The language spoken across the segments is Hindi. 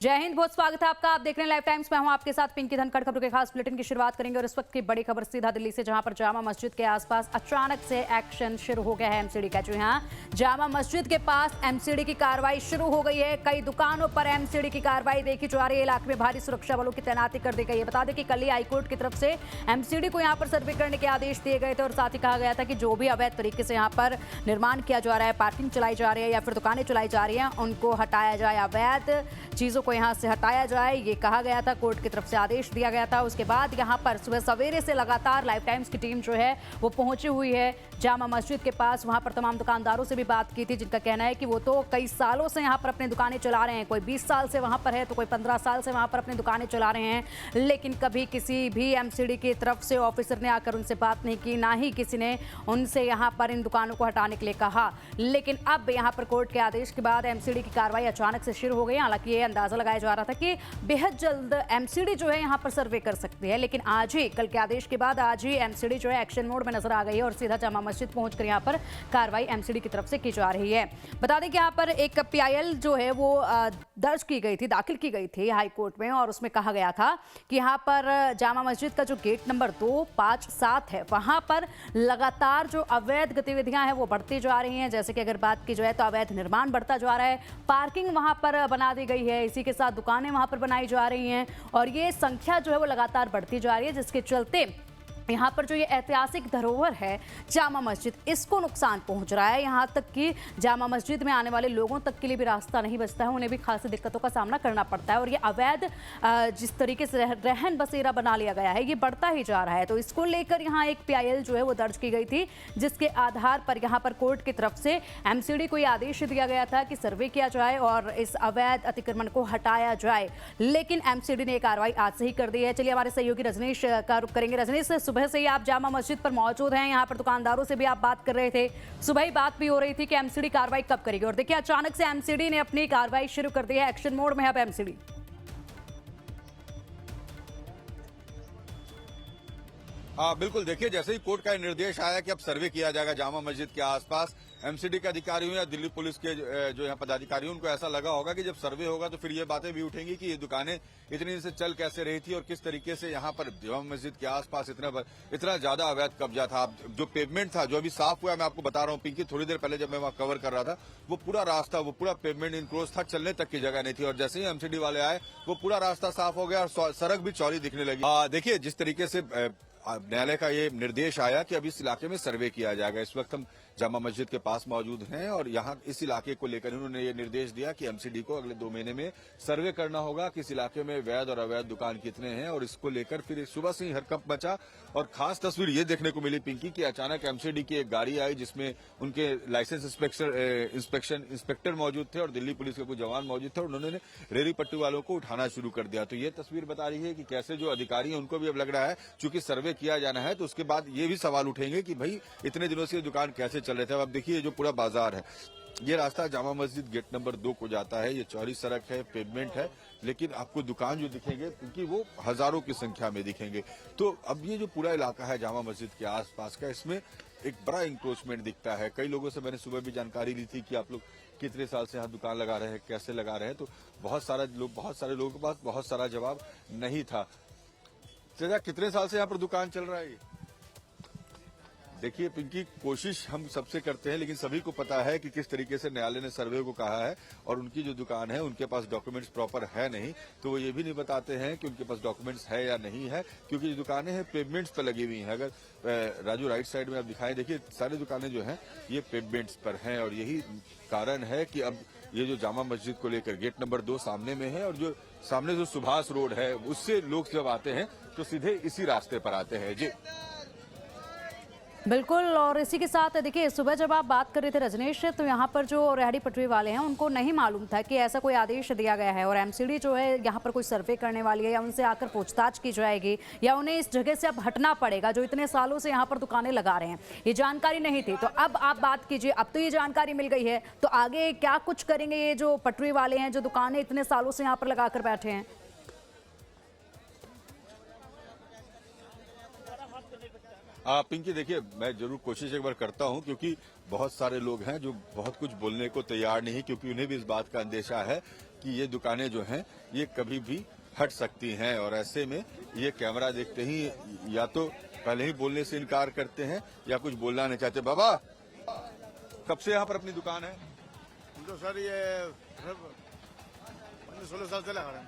जय हिंद, बहुत स्वागत है आपका। आप देख रहे हैं लाइव टाइम्स में, हूं आपके साथ पिंकी धनखड़। खबरों के खास बुलेटिन की शुरुआत करेंगे और इस वक्त की बड़ी खबर सीधा दिल्ली से, जहां पर जामा मस्जिद के आसपास अचानक से एक्शन शुरू हो गया है एमसीडी का। जी हां, जामा मस्जिद के पास एमसीडी की कार्रवाई शुरू हो गई है। कई दुकानों पर एमसीडी की कार्रवाई देखी जा रही है। इलाके में भारी सुरक्षा बलों की तैनाती कर दी गई है। बता दें कि कल ही हाईकोर्ट की तरफ से एमसीडी को यहां पर सर्वे करने के आदेश दिए गए थे और साथ ही कहा गया था कि जो भी अवैध तरीके से यहां पर निर्माण किया जा रहा है, पार्किंग चलाई जा रही है या फिर दुकानें चलाई जा रही हैं, उनको हटाया जाए, अवैध चीजों को यहां से हटाया जाए, ये कहा गया था। कोर्ट की तरफ से आदेश दिया गया था। उसके बाद यहां पर सुबह सवेरे से लगातार लाइव टाइम्स की टीम जो है वो पहुंची हुई है जामा मस्जिद के पास। वहां पर तमाम दुकानदारों से भी बात की थी, जिनका कहना है कि वो तो कई सालों से यहां पर अपनी दुकानें चला रहे हैं। कोई 20 साल से वहां पर है तो कोई 15 साल से वहां पर अपनी दुकानें चला रहे हैं, लेकिन कभी किसी भी एमसीडी की तरफ से ऑफिसर ने आकर उनसे बात नहीं की, ना ही किसी ने उनसे यहां पर इन दुकानों को हटाने के लिए कहा। लेकिन अब यहां पर कोर्ट के आदेश के बाद एमसीडी की कार्रवाई अचानक से शुरू हो गई। हालांकि ये अंदाजा लगाया जा रहा था कि बेहद जल्द एमसीडी जो है यहां पर सर्वे कर सकती है, लेकिन आज ही, कल के आदेश के बाद आज ही एमसीडी जो है एक्शन मोड में नजर आ गई है और सीधा जामा मस्जिद पहुंचकर यहां पर कार्रवाई एमसीडी की तरफ से की जा रही है। बता दें कि यहां पर एक पीआईएल जो है वो दर्ज की गई थी, दाखिल की गई थी हाई कोर्ट में, और उसमें कहा गया था कि यहां पर जामा मस्जिद का जो गेट नंबर 2, 5, 7 है, वहां पर लगातार जो अवैध गतिविधियां हैं वो बढ़ती जा रही हैं। जैसे कि अगर बात की जाए तो अवैध निर्माण बढ़ता जा रहा है, पार्किंग वहां पर बना दी गई है, इसी के साथ दुकानें वहां पर बनाई जा रही हैं और ये संख्या जो है वो लगातार बढ़ती जा रही है, जिसके चलते यहाँ पर जो ये ऐतिहासिक धरोहर है जामा मस्जिद, इसको नुकसान पहुंच रहा है। यहाँ तक कि जामा मस्जिद में आने वाले लोगों तक के लिए भी रास्ता नहीं बचता है, उन्हें भी खासी दिक्कतों का सामना करना पड़ता है। और ये अवैध जिस तरीके से रहन बसेरा बना लिया गया है, ये बढ़ता ही जा रहा है। तो इसको लेकर यहाँ एक पीआईएल जो है वो दर्ज की गई थी, जिसके आधार पर यहाँ पर कोर्ट की तरफ से एमसीडी को ये आदेश दिया गया था कि सर्वे किया जाए और इस अवैध अतिक्रमण को हटाया जाए। लेकिन एमसीडी ने कार्रवाई आज से ही कर दी है। चलिए हमारे सहयोगी रजनीश का रुख करेंगे। रजनीश, सुबह से ही आप जामा मस्जिद पर मौजूद हैं, यहाँ पर दुकानदारों से भी आप बात कर रहे थे, सुबह ही बात भी हो रही थी कि एमसीडी कार्रवाई कब करेगी, और देखिए अचानक से एमसीडी ने अपनी कार्रवाई शुरू कर दी है। एक्शन मोड में है अब एमसीडी। हाँ बिल्कुल, देखिए जैसे ही कोर्ट का निर्देश आया कि अब सर्वे किया जाएगा जामा मस्जिद के आसपास, एमसीडी के अधिकारियों या दिल्ली पुलिस के जो यहाँ पदाधिकारियों, उनको ऐसा लगा होगा कि जब सर्वे होगा तो फिर ये बातें भी उठेंगी कि ये दुकानें इतनी दिन से चल कैसे रही थी और किस तरीके से यहाँ पर जामा मस्जिद के आसपास इतना ज्यादा अवैध कब्जा था। जो पेवमेंट था जो अभी साफ हुआ, मैं आपको बता रहा हूँ पिंकी, थोड़ी देर पहले जब मैं वहाँ कवर कर रहा था, वो पूरा रास्ता, वो पूरा पेवमेंट इनक्रोच था, चलने तक की जगह नहीं थी। और जैसे ही एमसीडी वाले आए वो पूरा रास्ता साफ हो गया और सड़क भी चौड़ी दिखने लगी। देखिए जिस तरीके से न्यायालय का ये निर्देश आया कि अब इस इलाके में सर्वे किया जाएगा। इस वक्त हम जामा मस्जिद के पास मौजूद हैं और यहाँ इस इलाके को लेकर उन्होंने ये निर्देश दिया कि एमसीडी को अगले 2 महीने में सर्वे करना होगा कि इस इलाके में वैध और अवैध दुकान कितने हैं। और इसको लेकर फिर सुबह से ही हरकंप मचा और खास तस्वीर ये देखने को मिली पिंकी कि अचानक एमसीडी की एक गाड़ी आई जिसमें उनके लाइसेंस इंस्पेक्टर मौजूद थे और दिल्ली पुलिस के कुछ जवान मौजूद थे और उन्होंने रेहड़ी पट्टी वालों को उठाना शुरू कर दिया। तो ये तस्वीर बता रही है कि कैसे जो अधिकारी हैं उनको भी अब लग रहा है चूंकि सर्वे किया जाना है, तो उसके बाद ये भी सवाल उठेंगे कि भाई इतने दिनों से दुकान कैसे चल रहे थे। अब देखिए जो पूरा बाजार है, ये रास्ता जामा मस्जिद गेट नंबर 2 को जाता है, ये चौड़ी सड़क है, पेवमेंट है, लेकिन आपको दुकान जो दिखेंगे क्योंकि वो हजारों की संख्या में दिखेंगे। तो अब ये जो पूरा इलाका है जामा मस्जिद के आसपास का, इसमें एक बड़ा इंक्रोचमेंट दिखता है। कई लोगों से मैंने सुबह भी जानकारी ली थी कि आप लोग कितने साल से यहाँ दुकान लगा रहे हैं, कैसे लगा रहे हैं, तो बहुत सारे लोगों के पास बहुत सारा जवाब नहीं था। चाचा, कितने साल से यहाँ पर दुकान चल रहा है? देखिए पिंकी, कोशिश हम सबसे करते हैं, लेकिन सभी को पता है कि किस तरीके से न्यायालय ने सर्वे को कहा है और उनकी जो दुकान है उनके पास डॉक्यूमेंट्स प्रॉपर है नहीं, तो वो ये भी नहीं बताते हैं कि उनके पास डॉक्यूमेंट्स है या नहीं है, क्योंकि जो दुकानें हैं पेवमेंट्स पर लगी हुई हैं। अगर राजू राइट साइड में आप दिखाएं, देखिए सारी दुकानें जो हैं ये पेवमेंट्स पर हैं और यही कारण है कि अब ये जो जामा मस्जिद को लेकर गेट नंबर 2 सामने में है और जो सामने जो सुभाष रोड है उससे लोग जब आते हैं तो सीधे इसी रास्ते पर आते हैं। जी बिल्कुल, और इसी के साथ देखिए सुबह जब आप बात कर रहे थे रजनीश, तो यहाँ पर जो रेहड़ी पटरी वाले हैं उनको नहीं मालूम था कि ऐसा कोई आदेश दिया गया है और एमसीडी जो है यहाँ पर कोई सर्वे करने वाली है या उनसे आकर पूछताछ की जाएगी या उन्हें इस जगह से अब हटना पड़ेगा जो इतने सालों से यहाँ पर दुकानें लगा रहे हैं। ये जानकारी नहीं थी, तो अब आप बात कीजिए, अब तो ये जानकारी मिल गई है, तो आगे क्या कुछ करेंगे ये जो पटरी वाले हैं जो दुकानें इतने सालों से यहाँ पर लगा कर बैठे हैं? पिंकी देखिए, मैं जरूर कोशिश एक बार करता हूं, क्योंकि बहुत सारे लोग हैं जो बहुत कुछ बोलने को तैयार नहीं, क्योंकि उन्हें भी इस बात का अंदेशा है कि ये दुकानें जो हैं ये कभी भी हट सकती हैं, और ऐसे में ये कैमरा देखते ही या तो पहले ही बोलने से इनकार करते हैं या कुछ बोलना नहीं चाहते। बाबा, कब से यहाँ पर अपनी दुकान है? तो सर ये 15-16 साल से लगा रहे हैं।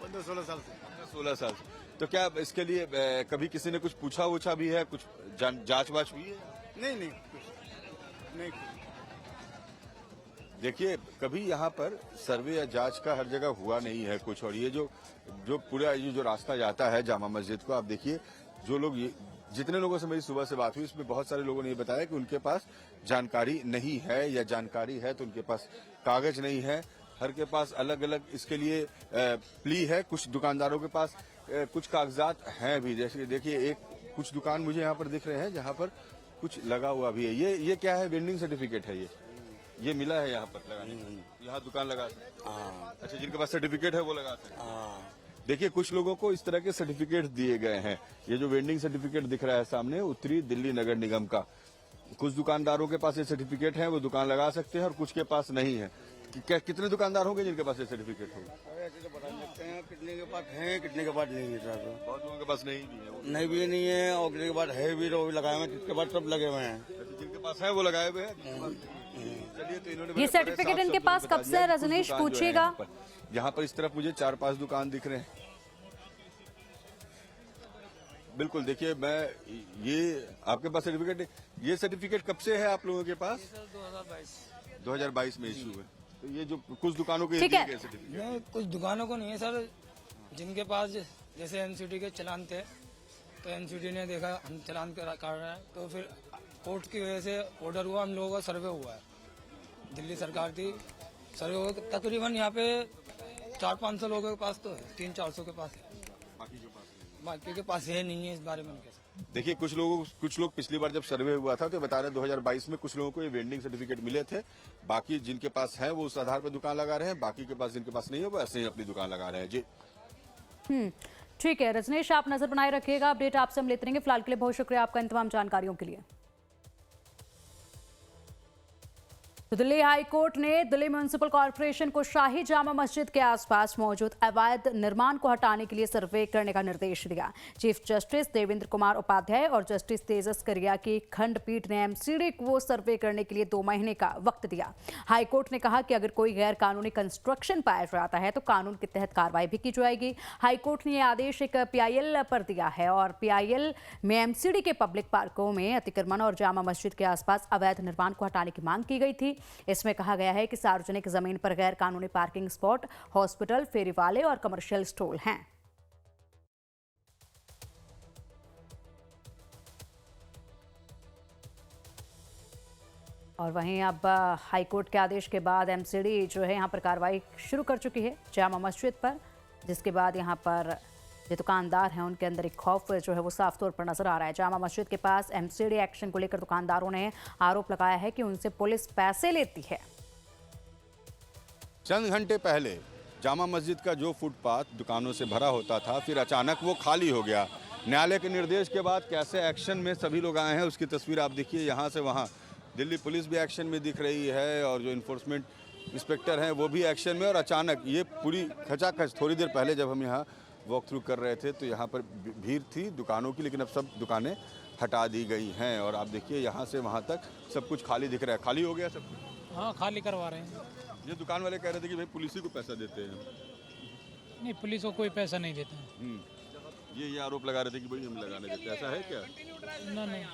15-16 साल से। 16 साल से। तो क्या इसके लिए कभी किसी ने कुछ पूछा वूछा भी है, कुछ जांच वाच हुई है? नहीं नहीं। देखिए, कभी यहाँ पर सर्वे या जांच का हर जगह हुआ नहीं है कुछ, और ये जो पूरा ये जो रास्ता जाता है जामा मस्जिद को, आप देखिए, जो लोग जितने लोगों से मेरी सुबह से बात हुई, इसमें बहुत सारे लोगों ने ये बताया कि उनके पास जानकारी नहीं है, या जानकारी है तो उनके पास कागज नहीं है। हर के पास अलग अलग इसके लिए प्ली है। कुछ दुकानदारों के पास कुछ कागजात हैं भी, जैसे देखिए कुछ दुकान मुझे यहाँ पर दिख रहे हैं जहाँ पर कुछ लगा हुआ भी है। ये क्या है? वेंडिंग सर्टिफिकेट है ये मिला है यहाँ पर लगाने को। यहाँ दुकान लगा सकते हैं। अच्छा, जिनके पास सर्टिफिकेट है वो लगा सकते हैं। देखिए, कुछ लोगों को इस तरह के सर्टिफिकेट दिए गए हैं। ये जो वेंडिंग सर्टिफिकेट दिख रहा है सामने, उत्तरी दिल्ली नगर निगम का। कुछ दुकानदारों के पास ये सर्टिफिकेट है, वो दुकान लगा सकते हैं, और कुछ के पास नहीं है। क्या कितने दुकानदार होंगे जिनके पास ये सर्टिफिकेट होगा? ऐसे तो बता सकते हैं कितने के पास है, कितने के पास नहीं है सर। बहुत लोगों के पास नहीं भी है। नहीं भी नहीं है, और कितने के पास है भी तो लगाए हुए हैं, जिसके पास सब लगे हुए हैं। जिनके पास है वो लगाए हुए हैं। चलिए, तो इन्होंने ये सर्टिफिकेट इनके पास कब से है रजनीश, पूछिएगा। यहाँ पर इस तरफ मुझे 4-5 दुकान दिख रहे हैं। बिल्कुल, देखिए, मैं ये आपके पास सर्टिफिकेट, ये सर्टिफिकेट कब से है आप लोगों के पास? 2022 में इशू है। तो ये जो कुछ दुकानों के ठीक है। सर्टिफिकेट, नहीं, कुछ दुकानों को नहीं है सर, जिनके पास जैसे एनसीटी के चलान थे, तो एनसीटी ने देखा हम चलान काट रहे हैं, तो फिर कोर्ट की वजह से ऑर्डर हुआ, हम लोगों का सर्वे हुआ है। दिल्ली सरकार की सर्वे हुआ, तकरीबन यहाँ पे 400-500 लोगों के पास तो है, 300-400 के पास है, बाकी के पास है नहीं है। इस बारे में कैसे? देखिए, कुछ लोग पिछली बार जब सर्वे हुआ था तो बता रहे 2022 में कुछ लोगों को ये वेंडिंग सर्टिफिकेट मिले थे। बाकी जिनके पास है वो उस आधार पर दुकान लगा रहे हैं, बाकी के पास जिनके पास नहीं है वो ऐसे ही अपनी दुकान लगा रहे हैं। जी ठीक है रजनीश, आप नजर बनाए रखिएगा, अपडेट आपसे हम लेते रहेंगे। फिलहाल के लिए बहुत शुक्रिया आपका इन तमाम जानकारियों के लिए। तो दिल्ली हाई कोर्ट ने दिल्ली म्युनिसिपल कॉर्पोरेशन को शाही जामा मस्जिद के आसपास मौजूद अवैध निर्माण को हटाने के लिए सर्वे करने का निर्देश दिया। चीफ जस्टिस देवेंद्र कुमार उपाध्याय और जस्टिस तेजस करिया की खंडपीठ ने एमसीडी को सर्वे करने के लिए 2 महीने का वक्त दिया। हाई कोर्ट ने कहा कि अगर कोई गैर कानूनी कंस्ट्रक्शन पाया जाता है तो कानून के तहत कार्रवाई भी की जाएगी। हाई कोर्ट ने यह आदेश एक पीआईएल पर दिया है, और पीआईएल में एमसीडी के पब्लिक पार्कों में अतिक्रमण और जामा मस्जिद के आसपास अवैध निर्माण को हटाने की मांग की गई थी। इसमें कहा गया है कि सार्वजनिक जमीन पर गैर कानूनी पार्किंग स्पॉट, हॉस्पिटल, फेरी वाले और कमर्शियल स्टॉल हैं। और वहीं अब हाईकोर्ट के आदेश के बाद एमसीडी जो है यहाँ पर कार्रवाई शुरू कर चुकी है जामा मस्जिद पर, जिसके बाद यहाँ पर जो दुकानदार हैं उनके अंदर एक खौफ जो है वो साफ तौर पर नजर आ रहा है। जामा मस्जिद के पास एमसीडी एक्शन को लेकर दुकानदारों ने आरोप लगाया है कि उनसे पुलिस पैसे लेती है। चंद घंटे पहले जामा मस्जिद का जो फुटपाथ दुकानों से भरा होता था, फिर अचानक वो खाली हो गया। न्यायालय के निर्देश के बाद कैसे एक्शन में सभी लोग आए हैं उसकी तस्वीर आप देखिए। यहाँ से वहाँ दिल्ली पुलिस भी एक्शन में दिख रही है, और जो इन्फोर्समेंट इंस्पेक्टर हैं वो भी एक्शन में। और अचानक ये पूरी खचाखच, थोड़ी देर पहले जब हम यहाँ वॉक थ्रू कर रहे थे तो यहाँ पर भीड़ थी दुकानों की, लेकिन अब सब दुकानें हटा दी गई हैं। और आप देखिए यहाँ से वहाँ तक सब कुछ खाली दिख रहा है। खाली हो गया सब कुछ? हाँ, खाली करवा रहे हैं। ये दुकान वाले कह रहे थे कि भाई पुलिस ही को पैसा देते हैं। नहीं, पुलिस को कोई पैसा नहीं देता है। ये आरोप लगा रहे थे कि भाई हम लगाने देते हैं, ऐसा है क्या? नहीं।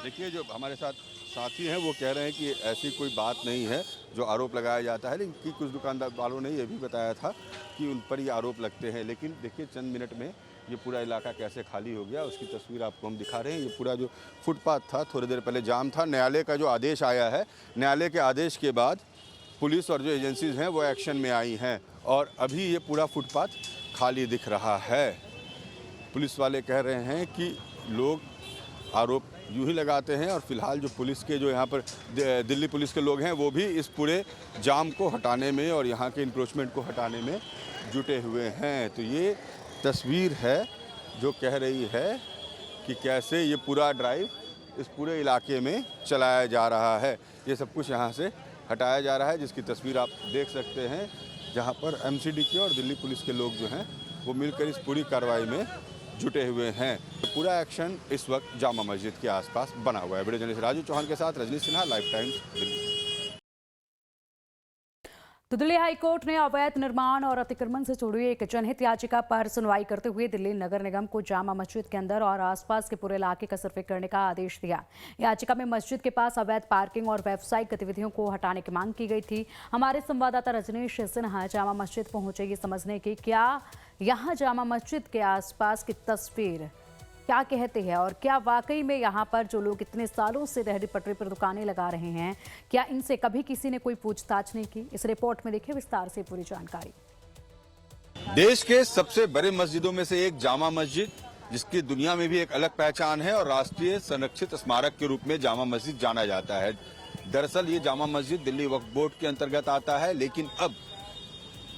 देखिए, जो हमारे साथी हैं वो कह रहे हैं कि ऐसी कोई बात नहीं है जो आरोप लगाया जाता है, लेकिन कुछ दुकानदार वालों ने ये भी बताया था कि उन पर ये आरोप लगते हैं। लेकिन देखिए, चंद मिनट में ये पूरा इलाका कैसे खाली हो गया उसकी तस्वीर आपको हम दिखा रहे हैं। ये पूरा जो फुटपाथ था थोड़ी देर पहले जाम था। न्यायालय का जो आदेश आया है, न्यायालय के आदेश के बाद पुलिस और जो एजेंसीज हैं वो एक्शन में आई हैं, और अभी ये पूरा फुटपाथ खाली दिख रहा है। पुलिस वाले कह रहे हैं कि लोग आरोप यूं ही लगाते हैं, और फिलहाल जो पुलिस के जो यहाँ पर दिल्ली पुलिस के लोग हैं वो भी इस पूरे जाम को हटाने में और यहाँ के इंक्रोचमेंट को हटाने में जुटे हुए हैं। तो ये तस्वीर है जो कह रही है कि कैसे ये पूरा ड्राइव इस पूरे इलाके में चलाया जा रहा है। ये सब कुछ यहाँ से हटाया जा रहा है, जिसकी तस्वीर आप देख सकते हैं, जहाँ पर एमसीडी के और दिल्ली पुलिस के लोग जो हैं वो मिलकर इस पूरी कार्रवाई में जुटे हुए हैं। पूरा एक्शन इस वक्त जामा मस्जिद के आसपास बना हुआ है। वीडियो जर्नलिस्ट राजू चौहान के साथ रजनी सिन्हा, लाइव टाइम्स, दिल्ली। तो दिल्ली हाईकोर्ट ने अवैध निर्माण और अतिक्रमण से जुड़ी एक जनहित याचिका पर सुनवाई करते हुए दिल्ली नगर निगम को जामा मस्जिद के अंदर और आसपास के पूरे इलाके का सर्वे करने का आदेश दिया। याचिका में मस्जिद के पास अवैध पार्किंग और व्यावसायिक गतिविधियों को हटाने की मांग की गई थी। हमारे संवाददाता रजनीश सिन्हा जामा मस्जिद पहुंचे ये समझने की क्या यहाँ जामा मस्जिद के आसपास की तस्वीर क्या कहते हैं और क्या वाकई में यहाँ पर जो लोग इतने सालों से रेहड़ी पटरी पर दुकानें लगा रहे हैं, क्या इनसे कभी किसी ने कोई पूछताछ नहीं की? इस रिपोर्ट में देखिए विस्तार से पूरी जानकारी। देश के सबसे बड़े मस्जिदों में से एक जामा मस्जिद, जिसकी दुनिया में भी एक अलग पहचान है और राष्ट्रीय संरक्षित स्मारक के रूप में जामा मस्जिद जाना जाता है। दरअसल ये जामा मस्जिद दिल्ली वक्फ बोर्ड के अंतर्गत आता है, लेकिन अब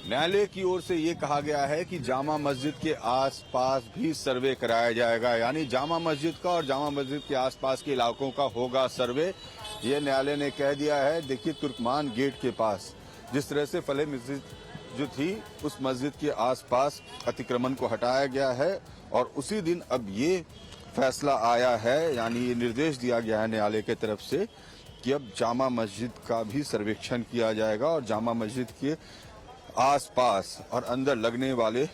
न्यायालय की ओर से ये कहा गया है कि जामा मस्जिद के आसपास भी सर्वे कराया जाएगा, यानी जामा मस्जिद का और जामा मस्जिद के आसपास के इलाकों का होगा सर्वे। ये न्यायालय ने कह दिया है। देखिए, तुर्कमान गेट के पास जिस तरह से फले मस्जिद जो थी, उस मस्जिद के आसपास अतिक्रमण को हटाया गया है और उसी दिन अब ये फैसला आया है, यानी ये निर्देश दिया गया है न्यायालय की तरफ से कि अब जामा मस्जिद का भी सर्वेक्षण किया जाएगा और जामा मस्जिद के आसपास और अंदर लगने वाले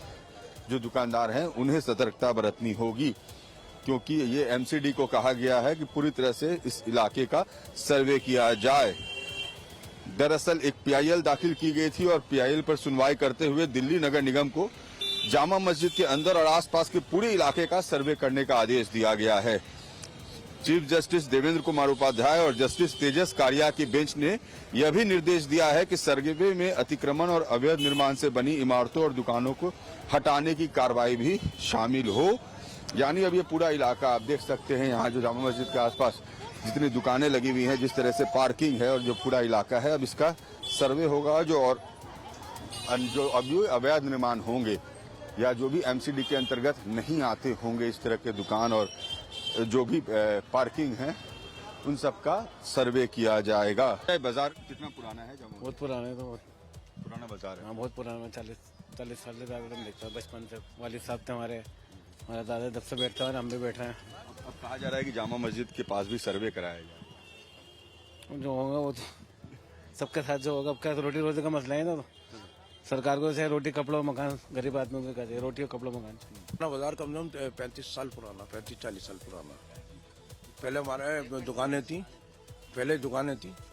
जो दुकानदार हैं उन्हें सतर्कता बरतनी होगी, क्योंकि ये एमसीडी को कहा गया है कि पूरी तरह से इस इलाके का सर्वे किया जाए। दरअसल एक पीआईएल दाखिल की गई थी और पीआईएल पर सुनवाई करते हुए दिल्ली नगर निगम को जामा मस्जिद के अंदर और आसपास के पूरे इलाके का सर्वे करने का आदेश दिया गया है। चीफ जस्टिस देवेंद्र कुमार उपाध्याय और जस्टिस तेजस कारिया की बेंच ने यह भी निर्देश दिया है कि सर्वे में अतिक्रमण और अवैध निर्माण से बनी इमारतों और दुकानों को हटाने की कार्रवाई भी शामिल हो। यानी अब ये पूरा इलाका आप देख सकते हैं, यहाँ जो जामा मस्जिद के आसपास जितनी दुकानें लगी हुई हैं, जिस तरह से पार्किंग है और जो पूरा इलाका है, अब इसका सर्वे होगा। जो अब अवैध निर्माण होंगे या जो भी एमसीडी के अंतर्गत नहीं आते होंगे इस तरह के दुकान और जो भी पार्किंग है, उन सब का सर्वे किया जाएगा। बाजार कितना पुराना है? बहुत पुराना है, तो बहुत पुराना बाजार है। हाँ, बहुत पुराना, 40 साल से ज़्यादा देखता है। बचपन से वालिद साहब थे हमारे दादा जब से बैठते हैं और हम भी बैठे हैं। अब कहा जा रहा है कि जामा मस्जिद के पास भी सर्वे कराया जाए। जो होगा वो तो सबके साथ जो होगा। अब क्या रोटी रोजी का मसला है ना, तो सरकार को चाहे रोटी कपड़ों मकान, गरीब आदमी को क्या चाहिए, रोटी और कपड़ों मकान। अपना बाजार कम से कम 35 साल पुराना, 35-40 साल पुराना। पहले हमारे दुकानें थी,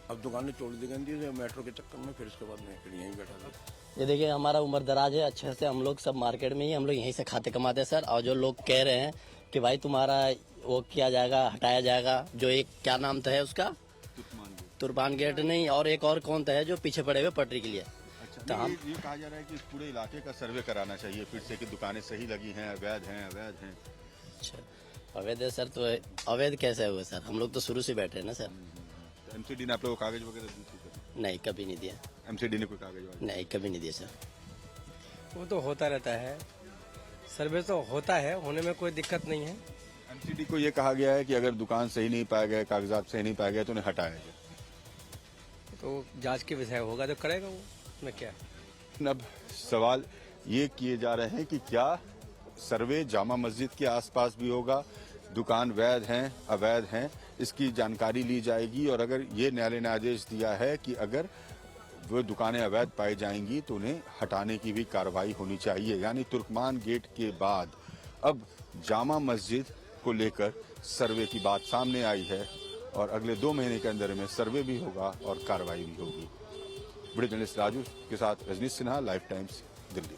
अब दुकानें तोड़ दी गई थी मेट्रो के चक्कर में। फिर उसके बाद मैं फिर यहीं बैठा था। ये देखिए, हमारा उम्र दराज है, अच्छे से हम लोग सब मार्केट में ही हम लोग यहीं से खाते कमाते हैं सर। और जो लोग कह रहे हैं कि भाई तुम्हारा वो किया जाएगा, हटाया जाएगा, जो एक क्या नाम था है उसका, तुर्कमान गेट नहीं, और एक और कौन था है जो पीछे पड़े हुए पटरी के लिए। तो हम ये कहा जा रहा है कि इस पूरे इलाके का सर्वे कराना चाहिए फिर से कि दुकानें सही लगी हैं, अवैध हैं। अच्छा, अवैध है सर? तो अवैध कैसे हुआ सर? हम लोग तो शुरू से बैठे हैं ना सर। एमसीडी ने आप लोगों को कागज वगैरह दी थी? नहीं, कभी नहीं दिया। एमसीडी ने कोई कागज वगैरह? नहीं, कभी नहीं दिया सर। वो तो होता रहता है, सर्वे तो होता है, होने में कोई दिक्कत नहीं है। एमसीडी को ये कहा गया है कि अगर दुकान सही नहीं पाया गया, कागजात सही नहीं पाया गया, तो उन्हें हटाया जाए। तो जांच के विषय होगा तो करेगा वो, में क्या। अब सवाल ये किए जा रहे हैं कि क्या सर्वे जामा मस्जिद के आसपास भी होगा, दुकान वैध हैं, अवैध हैं, इसकी जानकारी ली जाएगी। और अगर ये न्यायालय ने आदेश दिया है कि अगर वो दुकानें अवैध पाई जाएंगी तो उन्हें हटाने की भी कार्रवाई होनी चाहिए। यानी तुर्कमान गेट के बाद अब जामा मस्जिद को लेकर सर्वे की बात सामने आई है और अगले 2 महीने के अंदर में सर्वे भी होगा और कार्रवाई भी होगी। वीडियो जर्नलिस्ट राजू के साथ रजनीश सिन्हा, लाइव टाइम्स, दिल्ली।